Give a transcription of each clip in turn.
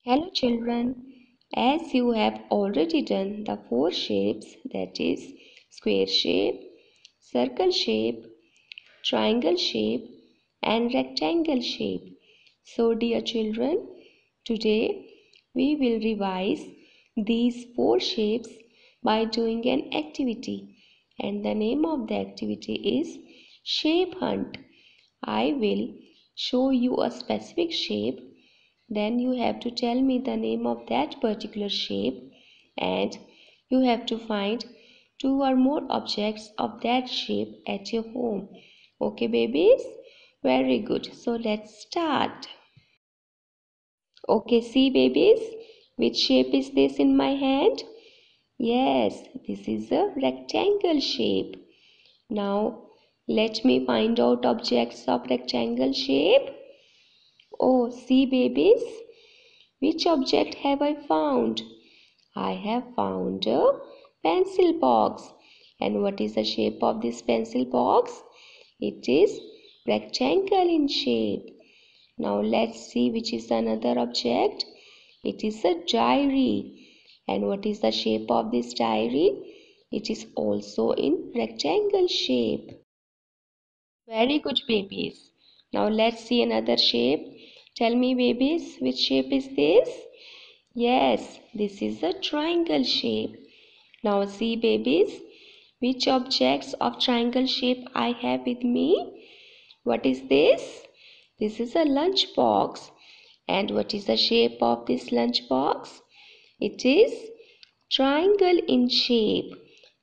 Hello children, as you have already done the four shapes, that is square shape, circle shape, triangle shape and rectangle shape. So dear children, today we will revise these four shapes by doing an activity, and the name of the activity is shape hunt. I will show you a specific shape, then you have to tell me the name of that particular shape, and you have to find two or more objects of that shape at your home. Okay babies, very good. So let's start. Okay, see babies, which shape is this in my hand? Yes, this is a rectangle shape. Now let me find out objects of rectangle shape. Oh, see babies, which object have I found? I have found a pencil box. And what is the shape of this pencil box? It is rectangle in shape. Now let's see which is another object. It is a diary. And what is the shape of this diary? It is also in rectangle shape. Very good babies. Now let's see another shape. Tell me babies, which shape is this? Yes, this is a triangle shape. Now see babies, which objects of triangle shape I have with me? What is this? This is a lunch box. And what is the shape of this lunch box? It is triangle in shape.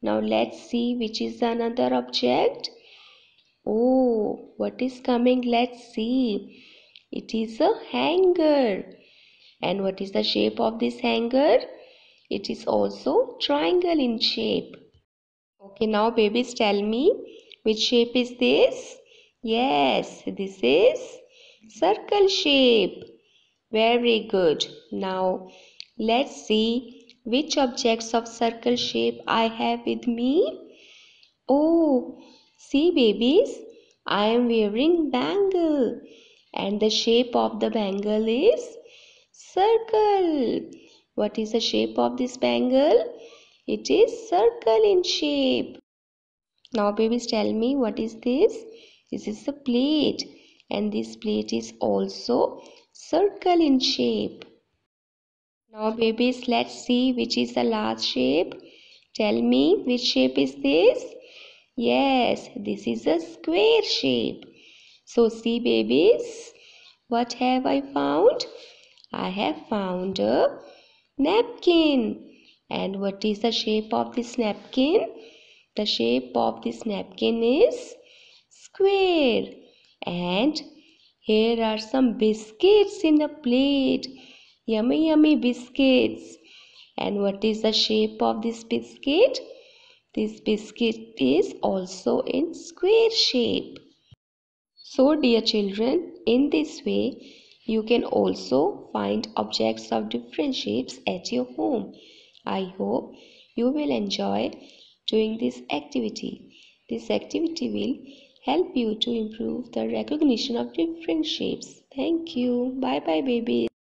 Now let's see which is another object. Oh, what is coming? Let's see. It is a hanger. And what is the shape of this hanger? It is also triangle in shape. Okay, now babies, tell me, which shape is this? Yes, this is circle shape. Very good. Now let's see which objects of circle shape I have with me. Oh, see babies, I am wearing bangle and the shape of the bangle is circle. What is the shape of this bangle? It is circle in shape. Now babies, tell me, what is this? This is a plate and this plate is also circle in shape. Now babies, let's see which is the last shape. Tell me, which shape is this? Yes, this is a square shape. So see babies, what have I found? I have found a napkin. And what is the shape of this napkin? The shape of this napkin is square. And here are some biscuits in a plate. Yummy, yummy biscuits. And what is the shape of this biscuit? This biscuit is also in square shape. So dear children, in this way you can also find objects of different shapes at your home. I hope you will enjoy doing this activity. This activity will help you to improve the recognition of different shapes. Thank you. Bye bye babies.